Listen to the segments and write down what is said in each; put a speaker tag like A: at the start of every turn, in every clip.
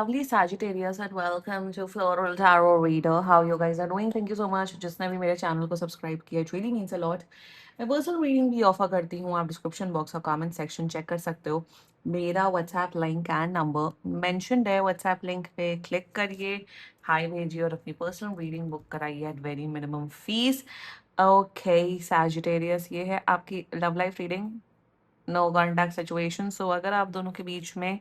A: Lovely Sagittarius and welcome to Floral Tarot Reader. How you guys are doing? Thank you so much. जिसने भी मेरे channel को subscribe किया, it really means a lot. मैं personal reading भी offer करती हूँ. आप डिस्क्रिप्शन बॉक्स और कमेंट सेक्शन चेक कर सकते हो. मेरा WhatsApp link and number mentioned है. व्हाट्सएप लिंक पे क्लिक करिए, हाई भेजिए और अपनी पर्सनल रीडिंग बुक कराइए at very minimum fees. Okay Sagittarius, ये है आपकी love life reading. No contact situation. So अगर आप दोनों के बीच में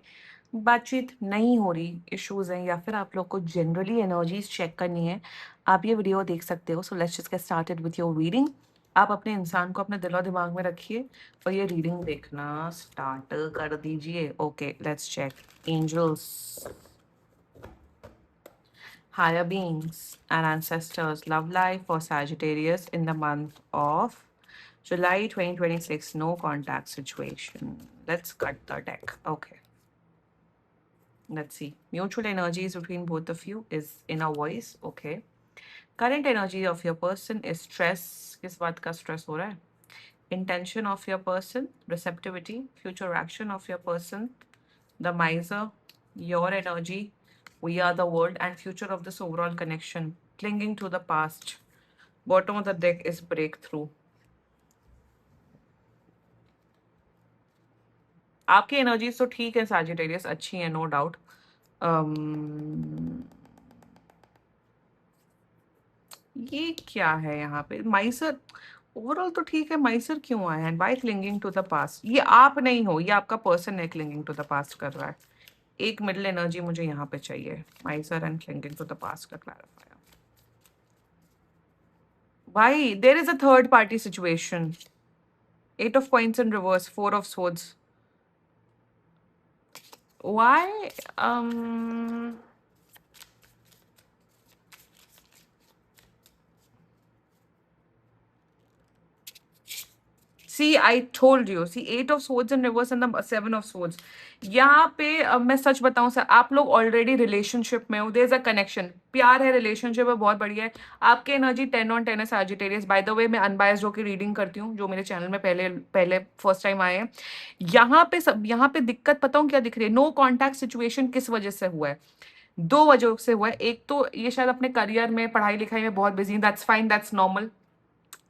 A: बातचीत नहीं हो रही, इश्यूज हैं, या फिर आप लोग को जनरली एनर्जीज चेक करनी है, आप ये वीडियो देख सकते हो. So let's just get started with your reading. आप अपने इंसान को अपने दिल और दिमाग में रखिए और ये रीडिंग देखना स्टार्ट कर दीजिए. Okay let's check. Angels, higher beings and ancestors, love life for Sagittarius in the month of July 2026. No contact situation. Let's cut the deck. Okay. Let's see. Mutual energies between both of you is inner voice. Okay. Current energy of your person is stress. किस बात का stress हो रहा है? Intention of your person, receptivity, future action of your person, the miser, your energy, we are the world, and future of this overall connection, clinging to the past. Bottom of the deck is breakthrough. आपकी energies तो ठीक है Sagittarius, अच्छी है, no doubt. ये क्या है यहाँ पे? माइसर ओवरऑल तो ठीक है. माइसर क्यों आया है? By clinging to the past. ये आप नहीं हो, ये आपका पर्सन है क्लिंगिंग टू द पास्ट कर रहा है. एक मिडिल एनर्जी मुझे यहाँ पे चाहिए. Miser and clinging to the past का क्लैरिफायर. भाई there is a third party situation. 8 of coins in reverse, 4 of swords. Why? See, I told you. See, 8 of swords in reverse and the 7 of swords. यहाँ पे मैं सच बताऊं sir, आप लोग already relationship में हो. देयर इज अ कनेक्शन, प्यार है, रिलेशनशिप है, बहुत बढ़िया है. आपके एनर्जी 10 on 10 है सैजिटेरियस. बाय द वे, मैं अनबायस्ड होकर रीडिंग करती हूँ, जो मेरे चैनल में पहले पहले फर्स्ट टाइम आए हैं. यहाँ पे दिक्कत पता हूँ क्या दिख रही है? नो कॉन्टैक्ट सिचुएशन किस वजह से हुआ है? दो वजहों से हुआ है. एक तो ये शायद अपने करियर में, पढ़ाई लिखाई में बहुत busy. That's fine, that's normal.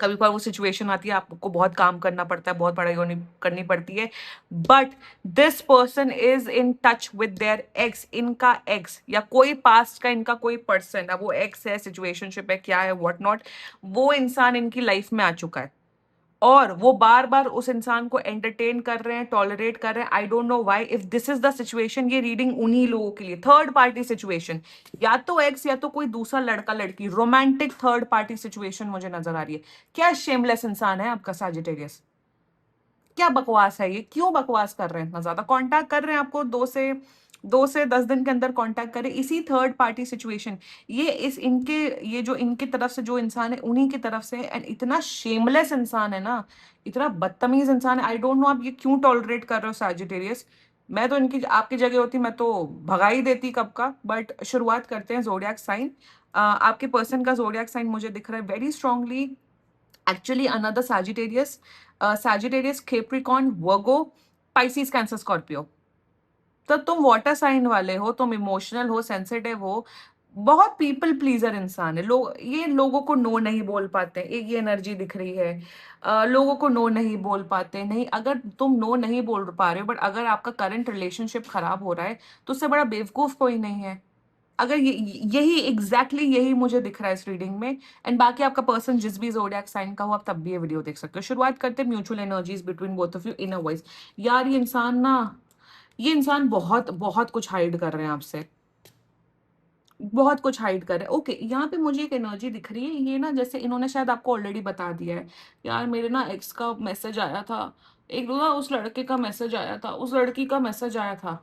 A: कभी कभार वो सिचुएशन आती है, आपको बहुत काम करना पड़ता है, बहुत पढ़ाई करनी पड़ती है. But this person is in touch with their x. इनका एक्स या कोई पास्ट का इनका कोई पर्सन, अब वो एक्स है, सिचुएशनशिप है, क्या है, व्हाट नॉट, वो इंसान इनकी लाइफ में आ चुका है और वो बार बार उस इंसान को एंटरटेन कर रहे हैं, टॉलरेट कर रहे हैं. आई don't know why. If this is the situation, ये रीडिंग उन्हीं लोगों के लिए. थर्ड पार्टी सिचुएशन, या तो एक्स या तो कोई दूसरा लड़का लड़की, रोमांटिक थर्ड पार्टी सिचुएशन मुझे नजर आ रही है. क्या शेमलेस इंसान है आपका सैजिटेरियस? क्या बकवास है ये? क्यों बकवास कर रहे हैं? इतना ज्यादा कांटेक्ट कर रहे हैं आपको, 2 से 10 दिन के अंदर कांटेक्ट करें. इसी थर्ड पार्टी सिचुएशन, ये इस इनके, ये जो इनके तरफ से जो इंसान है उन्हीं की तरफ से. एंड इतना शेमलेस इंसान है ना, इतना बदतमीज इंसान है. आई डोंट नो आप ये क्यों टॉलरेट कर रहे हो सैजिटेरियस. मैं तो इनकी आपकी जगह होती, मैं तो भगा ही देती कब का. बट शुरुआत करते हैं. जोडियाक साइन, आपके पर्सन का जोडियाक साइन मुझे दिख रहा है very strongly. Actually another Sagittarius, Sagittarius, Capricorn, Virgo, Pisces, Cancer, Scorpio. तो तुम वाटर साइन वाले हो, तुम इमोशनल हो, सेंसिटिव हो, बहुत पीपल प्लीजर इंसान है. लोग, ये लोगों को नो नहीं बोल पाते. एक ये एनर्जी दिख रही है, लोगों को नो नहीं बोल पाते. नहीं, अगर तुम नो नहीं बोल पा रहे हो, बट अगर आपका करंट रिलेशनशिप खराब हो रहा है, तो उससे बड़ा बेवकूफ कोई नहीं है. अगर यही एग्जैक्टली यही मुझे दिख रहा है इस रीडिंग में. एंड बाकी आपका पर्सन जिस भी जोडियाक साइन का हो, आप तब भी ये वीडियो देख सकते हो. शुरुआत करते हैं mutual energies between both of you in a voice. यार ये इंसान ना, ये इंसान बहुत बहुत कुछ हाइड कर रहे हैं आपसे, बहुत कुछ हाइड कर रहे हैं. ओके, यहाँ पे मुझे एक एनर्जी दिख रही है. ये ना जैसे इन्होंने शायद आपको ऑलरेडी बता दिया है. यार मेरे ना एक्स का मैसेज आया था, एक दो ना उस लड़के का मैसेज आया था, उस लड़की का मैसेज आया था.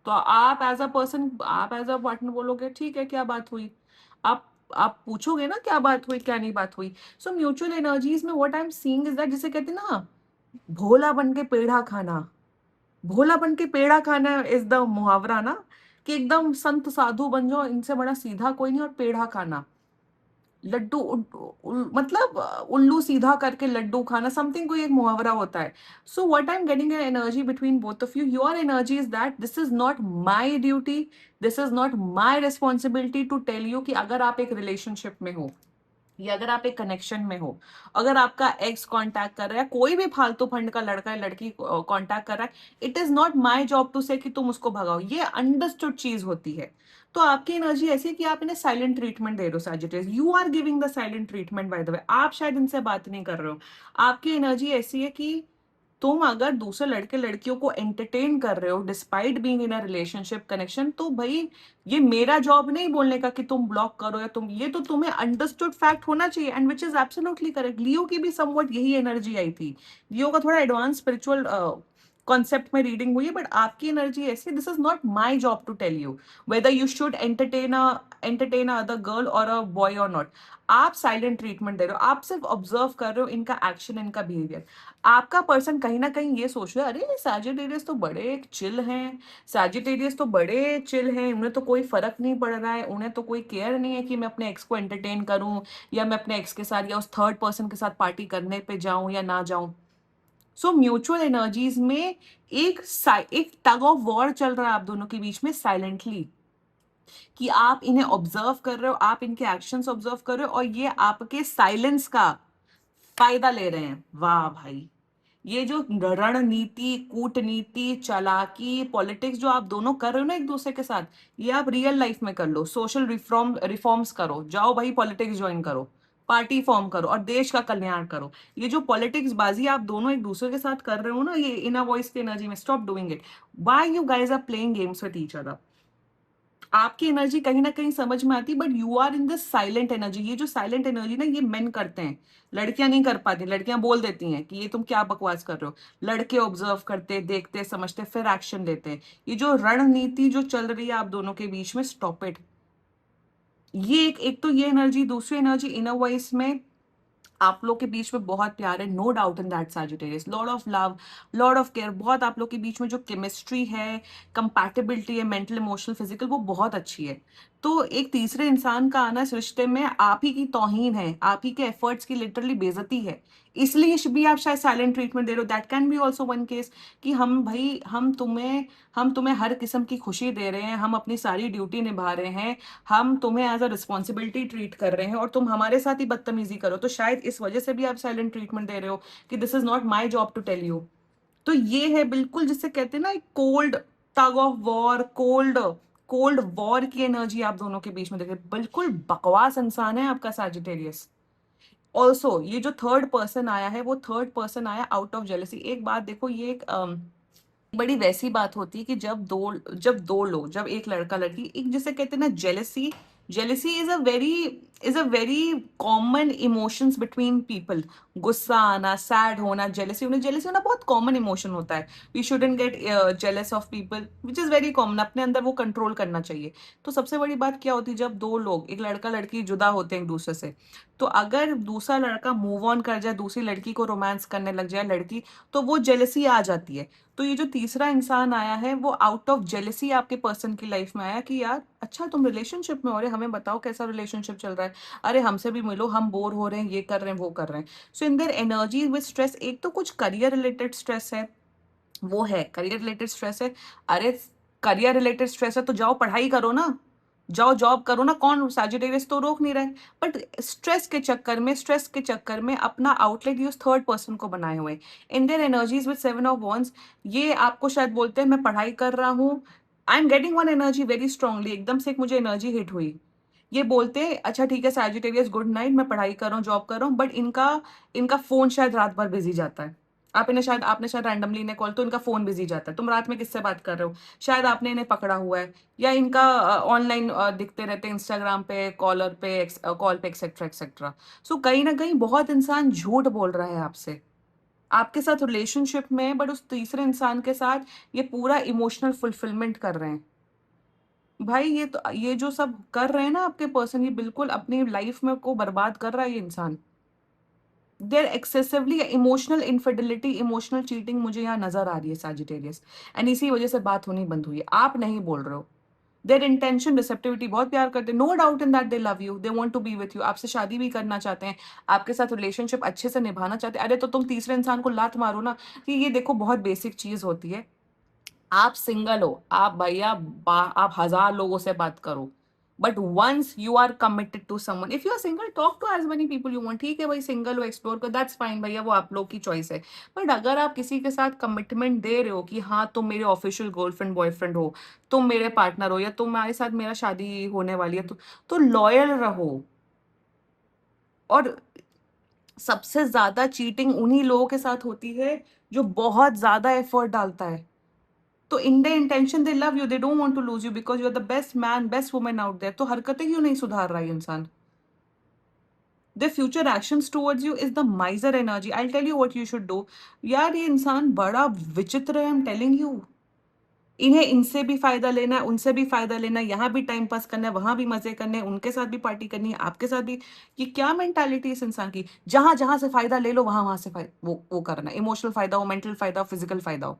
A: तो आप एज अ पर्सन, आप एज अ पार्टनर बोलोगे ठीक है, क्या बात हुई. आप पूछोगे ना क्या बात हुई, क्या नहीं बात हुई. सो म्यूचुअल एनर्जीज में what I am seeing is that, जिसे कहते हैं ना भोला बन के पेड़ा खाना. भोला बन के पेड़ा खाना इज द मुहावरा ना, कि एकदम संत साधु बन जाओ, इनसे बड़ा सीधा कोई नहीं, और पेड़ा खाना. लड्डू मतलब उल्लू सीधा करके लड्डू खाना, समथिंग कोई एक मुहावरा होता है. So what I am getting an energy between both of you, your energy is that this is not my duty, this is not my responsibility to tell you कि अगर आप एक रिलेशनशिप में हो या अगर आप एक कनेक्शन में हो, अगर आपका एक्स कांटेक्ट कर रहा है, कोई भी फालतू फंड का लड़का या लड़की कांटेक्ट कर रहा है, it is not my job to say कि तुम उसको भगाओ. ये अंडरस्टूड चीज होती है. तो आपकी एनर्जी ऐसी है कि आप इन्हें साइलेंट ट्रीटमेंट दे रहे हो Sagittarius, you are giving the silent treatment by the way. आप शायद इनसे बात नहीं कर रहे हो. आपकी एनर्जी ऐसी है कि तुम अगर दूसरे लड़के लड़कियों को एंटरटेन कर रहे हो despite being in a relationship connection, तो भाई ये मेरा जॉब नहीं बोलने का कि तुम ब्लॉक करो या तुम, ये तो तुम्हें अंडरस्टूड फैक्ट होना चाहिए, and which is absolutely correct. Leo की भी समवट यही एनर्जी आई थी. लियो का थोड़ा एडवांस स्पिरिचुअल कॉन्सेप्ट में रीडिंग हुई है, बट आपकी एनर्जी ऐसी, this is not my job to tell you whether you should entertain other girl or a boy or not. आप साइलेंट ट्रीटमेंट दे रहे हो, आप सिर्फ ऑब्जर्व कर रहे हो इनका एक्शन, इनका बिहेवियर. आपका पर्सन कहीं ना कहीं ये सोच रहा है, अरे सैजिटेरियस तो बड़े चिल हैं, सैजिटेरियस तो बड़े चिल हैं, उन्हें तो कोई फर्क नहीं पड़ रहा है, उन्हें तो कोई केयर नहीं है कि मैं अपने एक्स को एंटरटेन करूं या मैं अपने एक्स के साथ या उस थर्ड पर्सन के साथ पार्टी करने पे जाऊं या ना जाऊं. सो म्यूचुअल एनर्जीज में एक टग ऑफ वॉर चल रहा है आप दोनों के बीच में साइलेंटली, कि आप इन्हें ऑब्जर्व कर रहे हो, आप इनके एक्शंस ऑब्जर्व कर रहे हो और ये आपके साइलेंस का फायदा ले रहे हैं. वाह भाई, ये जो रणनीति, कूटनीति, चालाकी, पॉलिटिक्स जो आप दोनों कर रहे हो ना एक दूसरे के साथ, ये आप रियल लाइफ में कर लो. सोशल रिफॉर्म्स करो, जाओ भाई पॉलिटिक्स ज्वाइन करो, पार्टी फॉर्म करो और देश का कल्याण करो. ये जो पॉलिटिक्स बाजी आप दोनों एक दूसरे के साथ कर रहे हो ना, ये इनर वॉइस की एनर्जी में, stop doing it. Why you guys are playing games with each other. आपकी एनर्जी कहीं ना कहीं समझ में आती है, but you are in this silent energy. ये जो साइलेंट एनर्जी ना, ये मेन करते हैं, लड़कियां नहीं कर पाती. लड़कियां बोल देती हैं कि ये तुम क्या बकवास कर रहे हो. लड़के ऑब्जर्व करते, देखते, समझते, फिर एक्शन लेते हैं. ये जो रणनीति जो चल रही है आप दोनों के बीच में, स्टॉप इट. ये एक तो ये एनर्जी. दूसरी एनर्जी इनर वॉइस में आप लोग के बीच में बहुत प्यार है, no doubt in that Sagittarius, lord of love, lord of care. बहुत आप लोग के बीच में जो केमिस्ट्री है, कंपैटिबिलिटी है, मेंटल, इमोशनल, फिजिकल, वो बहुत अच्छी है. तो एक तीसरे इंसान का आना इस रिश्ते में आप ही की तौहीन है, आप ही के एफर्ट्स की लिटरली बेइज्जती है. इसलिए भी आप शायद साइलेंट ट्रीटमेंट दे रहे हो. That can be also one case कि हम भाई, हम तुम्हें हर किस्म की खुशी दे रहे हैं, हम अपनी सारी ड्यूटी निभा रहे हैं, हम तुम्हें एज अ रिस्पॉन्सिबिलिटी ट्रीट कर रहे हैं और तुम हमारे साथ ही बदतमीजी करो. तो शायद इस वजह से भी आप साइलेंट ट्रीटमेंट दे रहे हो कि this is not my job to tell you. तो ये है बिल्कुल जिसे कहते हैं ना एक cold tug of war, cold cold war की एनर्जी आप दोनों के बीच में देखे. बिल्कुल बकवास इंसान है आपका सैजिटेरियस. ऑल्सो ये जो थर्ड पर्सन आया है, वो थर्ड पर्सन आया आउट ऑफ जेलसी. एक बात देखो, ये एक बड़ी वैसी बात होती है कि जब दो लोग, जब एक लड़का लड़की, एक जिसे कहते हैं ना jealousy. Jealousy is a very common emotions between people. गुस्सा आना, सैड होना, जेलसी होना बहुत कॉमन इमोशन होता है. We shouldn't get jealous of people, which is very common. अपने अंदर वो कंट्रोल करना चाहिए. तो सबसे बड़ी बात क्या होती है, जब दो लोग, एक लड़का लड़की जुदा होते हैं एक दूसरे से, तो अगर दूसरा लड़का मूव ऑन कर जाए, दूसरी लड़की को रोमांस करने लग जाए लड़की, तो वो जेलसी आ जाती है. तो ये जो तीसरा इंसान आया है, वो आउट ऑफ जेलसी आपके पर्सन की लाइफ में आया कि यार अच्छा तुम रिलेशनशिप में हो रहे, हमें बताओ कैसा रिलेशनशिप चल रहा है, अरे हमसे भी मिलो, हम बोर हो रहे हैं, ये कर रहे हैं, वो कर रहे हैं. So in their energy with stress, एक तो कुछ करियर रिलेटेड स्ट्रेस है, वो है करियर रिलेटेड स्ट्रेस है. अरे करियर रिलेटेड स्ट्रेस है तो जाओ पढ़ाई करो ना, जाओ जॉब करो ना, कौन सैजिटेरियस तो रोक नहीं रहे. बट स्ट्रेस के चक्कर में अपना आउटलेट यूज थर्ड पर्सन को बनाए हुए. In their energies with seven of wands, ये आपको शायद बोलते हैं मैं पढ़ाई कर रहा हूँ. आई am getting one energy very strongly, एकदम से एक मुझे एनर्जी हिट हुई. ये बोलते हैं अच्छा ठीक है सैजिटेरियस, गुड नाइट, मैं पढ़ाई कर रहा हूँ, जॉब कर रहा हूँ, बट इनका इनका फोन शायद रात भर बिजी जाता है. आपने शायद रैंडमली इन्हें कॉल, तो इनका फोन बिजी जाता है. तुम रात में किससे बात कर रहे हो, शायद आपने इन्हें पकड़ा हुआ है, या इनका ऑनलाइन दिखते रहते हैं इंस्टाग्राम पे, कॉल पे एक्सेट्रा एक्सेट्रा. सो कहीं ना कहीं बहुत इंसान झूठ बोल रहा है आपसे, आपके साथ रिलेशनशिप में, बट उस तीसरे इंसान के साथ ये पूरा इमोशनल फुलफिलमेंट कर रहे हैं. भाई ये जो सब कर रहे हैं ना आपके पर्सन, ये बिल्कुल अपनी लाइफ में को बर्बाद कर रहा है ये इंसान. देर excessively emotional infidelity, emotional cheating मुझे यहाँ नजर आ रही है सैजिटेरियस. एंड इसी वजह से बात होनी बंद हुई है. आप नहीं बोल रहे हो, देयर इंटेंशन रिसेप्टिविटी, बहुत प्यार करते हैं, no doubt in that they love you, they want to be with you, आपसे शादी भी करना चाहते हैं, आपके साथ रिलेशनशिप अच्छे से निभाना चाहते हैं। अरे तो तुम तीसरे इंसान को लात मारो ना। कि ये देखो बहुत बेसिक चीज होती है। आप सिंगल हो, आप भैया आप 1000 लोगों से बात करो, but once you are committed to someone, if you are single talk to as many people you want, ठीक है भाई सिंगल हो एक्सप्लोर कर, दैट्स फाइन भैया, वो आप लोग की चॉइस है। बट अगर आप किसी के साथ कमिटमेंट दे रहे हो कि हाँ तुम मेरे ऑफिशियल गर्लफ्रेंड बॉयफ्रेंड हो, तुम मेरे पार्टनर हो, या तुम्हारे साथ मेरा शादी होने वाली है, तो लॉयल रहो। और सबसे ज्यादा चीटिंग उन्हीं लोगों के साथ होती है जो बहुत ज्यादा एफर्ट डालता है। तो in the intention they love you, they don't want to lose you because you are the best man best woman out there. तो हरकतें क्यों नहीं सुधार रहा है इंसान? The future actions towards you is the miser energy, I tell you what you should do. यार ये इंसान बड़ा विचित्र है, आई एम टेलिंग यू। इन्हें इनसे भी फायदा लेना है, उनसे भी फायदा लेना है, यहाँ भी टाइम पास करना है, वहां भी मजे करने हैं, उनके साथ भी पार्टी करनी है, आपके साथ भी। ये क्या मेंटालिटी इस इंसान की? जहां जहां से फायदा ले लो, वहां वहां से वो करना है, इमोशनल फायदा हो, मेंटल फायदा हो, फिजिकल फायदा हो।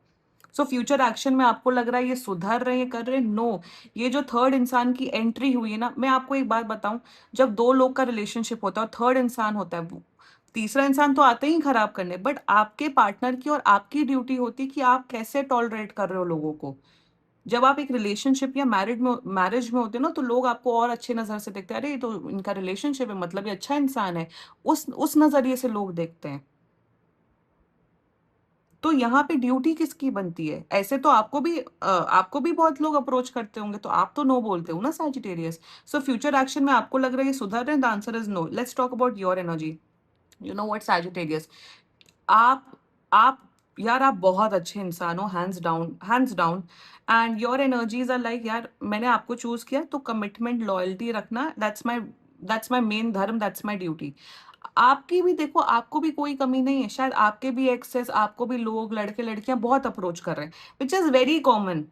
A: सो फ्यूचर एक्शन में आपको लग रहा है ये सुधर रहे हैं, कर रहे हैं, नो। ये जो थर्ड इंसान की एंट्री हुई है ना, मैं आपको एक बात बताऊं, जब दो लोग का रिलेशनशिप होता है और थर्ड इंसान होता है, तीसरा इंसान तो आते ही खराब करने, बट आपके पार्टनर की और आपकी ड्यूटी होती है कि आप कैसे टॉलरेट कर रहे हो लोगों को। जब आप एक रिलेशनशिप या मैरिज में होते हो ना, तो लोग आपको और अच्छे नजर से देखते हैं, अरे ये तो इनका रिलेशनशिप है, मतलब ये अच्छा इंसान है, उस नजरिए से लोग देखते हैं। तो यहाँ पे ड्यूटी किसकी बनती है? ऐसे तो आपको भी बहुत लोग अप्रोच करते होंगे, तो आप तो नो बोलते हो ना सैजिटेरियस। सो फ्यूचर एक्शन में आपको लग रहा है ये सुधर रहे हैं, the answer is no. Let's talk about your energy. You know what Sagittarius, आप आप यार आप बहुत अच्छे इंसान हो, hands down hands down. And your energies are like, यार मैंने आपको चूज किया तो कमिटमेंट लॉयल्टी रखना, that's my main dharma, that's my duty. आपकी भी देखो, आपको भी कोई कमी नहीं है, शायद आपके भी एक्सेस, आपको भी लोग लड़के लड़कियां बहुत अप्रोच कर रहे हैं, विच is very common,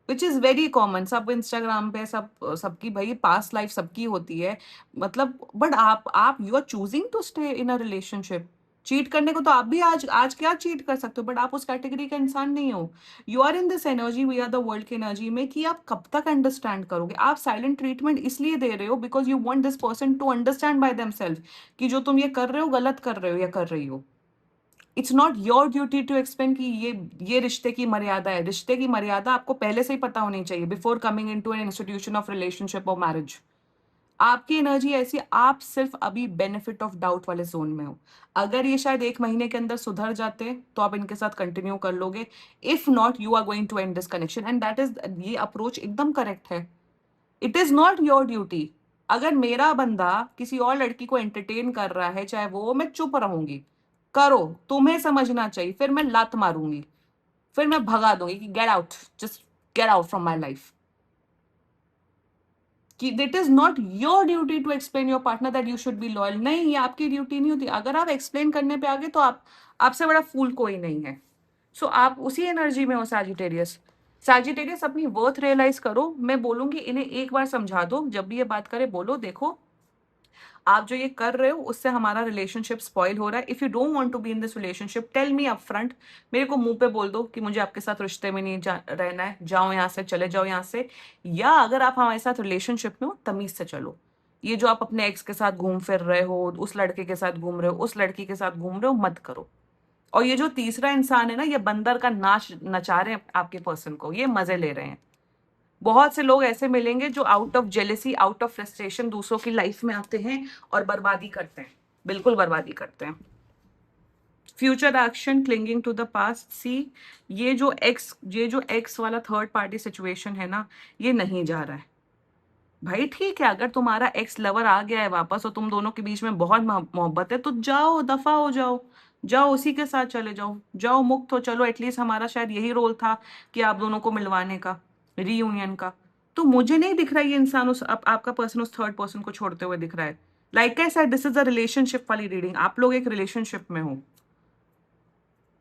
A: which is very common. सब इंस्टाग्राम पे सबकी भाई पास्ट लाइफ सबकी होती है, मतलब। बट आप you are choosing to stay in a relationship. Cheat करने को तो आप भी आज आज क्या चीट कर सकते हो, बट आप उस कैटेगरी का इंसान नहीं हो। You are in this energy, we are the world की एनर्जी में, कि आप कब तक अंडरस्टैंड करोगे? आप साइलेंट ट्रीटमेंट इसलिए दे रहे हो because you want this person to understand by themselves कि जो तुम ये कर रहे हो गलत कर रहे हो या कर रही हो। It's not your duty to explain कि ये रिश्ते की मर्यादा है। रिश्ते की मर्यादा आपको पहले से ही पता होनी चाहिए, before coming into an institution of relationship और मैरिज। आपकी एनर्जी ऐसी, आप सिर्फ अभी बेनिफिट ऑफ डाउट वाले जोन में हो। अगर ये शायद 1 महीने के अंदर सुधर जाते तो आप इनके साथ कंटिन्यू कर लोगे। If not, you are going to end this connection, and that is, ये अप्रोच एकदम करेक्ट है। It is not your duty. अगर मेरा बंदा किसी और लड़की को एंटरटेन कर रहा है, चाहे वो, मैं चुप रहूंगी। करो, तुम्हें समझना चाहिए, फिर मैं लात मारूंगी, फिर मैं भगा दूंगी कि get out, just get out from my life. कि it is not your duty to explain your partner that you should be loyal. नहीं, ये आपकी ड्यूटी नहीं होती। अगर आप एक्सप्लेन करने पे आगे तो आपसे बड़ा फूल कोई नहीं है। सो आप उसी एनर्जी में हो सैजिटेरियस। सैजिटेरियस अपनी वर्थ रियलाइज करो। मैं बोलूंगी इन्हें एक बार समझा दो, जब भी ये बात करे बोलो, देखो आप जो ये कर रहे हो उससे हमारा रिलेशनशिप स्पॉइल हो रहा है। If you don't want to be in this relationship, tell me upfront. मेरे को मुंह पे बोल दो कि मुझे आपके साथ रिश्ते में नहीं रहना है, जाओ यहाँ से, चले जाओ यहाँ से। या अगर आप हमारे साथ रिलेशनशिप में हो, तमीज से चलो। ये जो आप अपने एक्स के साथ घूम फिर रहे हो, उस लड़के के साथ घूम रहे हो, उस लड़की के साथ घूम रहे हो, मत करो। और ये जो तीसरा इंसान है ना, ये बंदर का नाच नचा रहे हैं आपके पर्सन को, ये मजे ले रहे हैं। बहुत से लोग ऐसे मिलेंगे जो out of jealousy, out of frustration दूसरों की लाइफ में आते हैं और बर्बादी करते हैं, बिल्कुल बर्बादी करते हैं। Future action, clinging to the past, see ये जो एक्स वाला थर्ड पार्टी सिचुएशन है ना, ये नहीं जा रहा है। भाई ठीक है, अगर तुम्हारा एक्स लवर आ गया है वापस और तुम दोनों के बीच में बहुत मोहब्बत है, तो जाओ, दफा हो जाओ, जाओ उसी के साथ चले जाओ, जाओ मुक्त हो। चलो एटलीस्ट हमारा शायद यही रोल था कि आप दोनों को मिलवाने का, रीयूनियन का। तो मुझे नहीं दिख रहा है ये इंसान आपका पर्सन उस थर्ड पर्सन को छोड़ते हुए दिख रहा है। Like I said, this is a relationship वाली रीडिंग, आप लोग एक रिलेशनशिप में हो।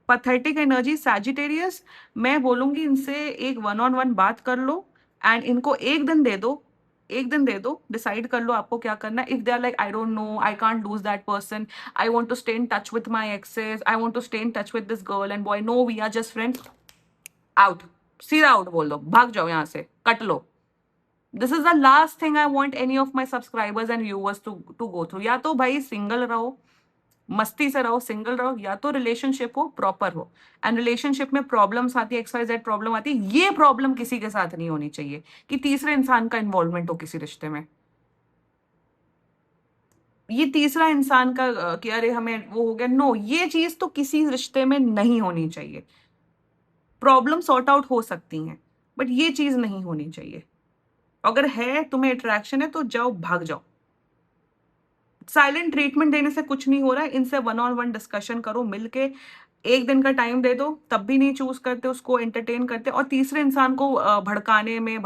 A: पथेटिक एनर्जी सैजिटेरियस, मैं बोलूंगी इनसे एक वन ऑन वन बात कर लो, एंड इनको एक दिन दे दो, एक दिन दे दो, डिसाइड कर लो आपको क्या करना है। If they are like, I don't know, I can't lose that person, I want to stay in touch with my exes, I want to stay in touch with this girl and boy, no we are just friends, out, सीधा out बोल दो, भाग जाओ यहाँ से, cut लो। This is the last thing I want any of my subscribers and viewers to go through. या तो भाई सिंगल रहो, मस्ती से रहो, सिंगल रहो, या तो रिलेशनशिप हो, प्रॉपर हो। एंड रिलेशनशिप में प्रॉब्लम्स आती है, XYZ प्रॉब्लम आती है, ये प्रॉब्लम किसी के साथ नहीं होनी चाहिए कि तीसरे इंसान का इन्वॉल्वमेंट हो किसी रिश्ते में। ये तीसरा इंसान का कि अरे हमें वो हो गया, नो, ये चीज तो किसी रिश्ते में नहीं होनी चाहिए। प्रॉब्लम सॉर्ट आउट हो सकती हैं, बट ये चीज नहीं होनी चाहिए। अगर है, तुम्हें अट्रैक्शन है, तो जाओ, भाग जाओ। साइलेंट ट्रीटमेंट देने से कुछ नहीं हो रहा है। इनसे वन ऑन वन डिस्कशन करो, मिलके एक दिन का टाइम दे दो, तब भी नहीं चूज करते, उसको एंटरटेन करते, और तीसरे इंसान को भड़काने में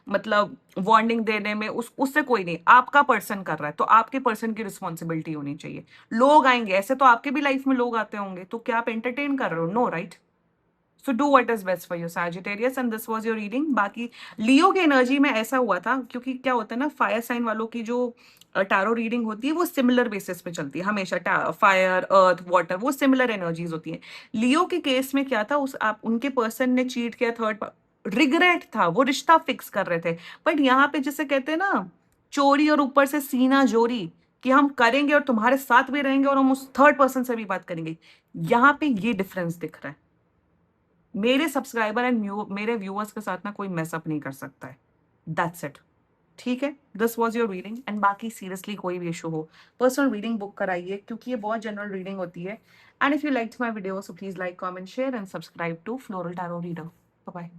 A: मतलब वार्निंग देने में उससे कोई नहीं, आपका पर्सन कर रहा है तो आपके पर्सन की रिस्पॉन्सिबिलिटी होनी चाहिए। लोग आएंगे, ऐसे तो आपके भी लाइफ में लोग आते होंगे, तो क्या आप एंटरटेन कर रहे हो? No, right? So do what is best for your Sagittarius, and this was your reading. बाकी लियो की एनर्जी में ऐसा हुआ था, क्योंकि क्या होता है ना, फायर साइन वालों की जो टारो रीडिंग होती है वो सिमिलर बेसिस पे चलती है हमेशा। फायर, अर्थ, वाटर, वो सिमिलर एनर्जीज होती हैं। लियो के केस में क्या था, उस आप उनके पर्सन ने चीट किया, थर्ड रिग्रेट था, वो रिश्ता फिक्स कर रहे थे। बट यहाँ पे जिसे कहते हैं ना, चोरी और ऊपर से सीना जोरी, कि हम करेंगे और तुम्हारे साथ भी रहेंगे और हम उस थर्ड पर्सन से भी बात करेंगे, यहाँ पे ये डिफरेंस दिख रहा है। मेरे सब्सक्राइबर एंड मेरे व्यूअर्स के साथ ना कोई मैसअप नहीं कर सकता है। That's it. ठीक है, this was your reading. And बाकी सीरियसली कोई भी इशू हो, पर्सनल रीडिंग बुक कराइए, क्योंकि ये बहुत जनरल रीडिंग होती है। And if you like my video, so please like, comment, share and subscribe to Floral Tarot Reader. Bye.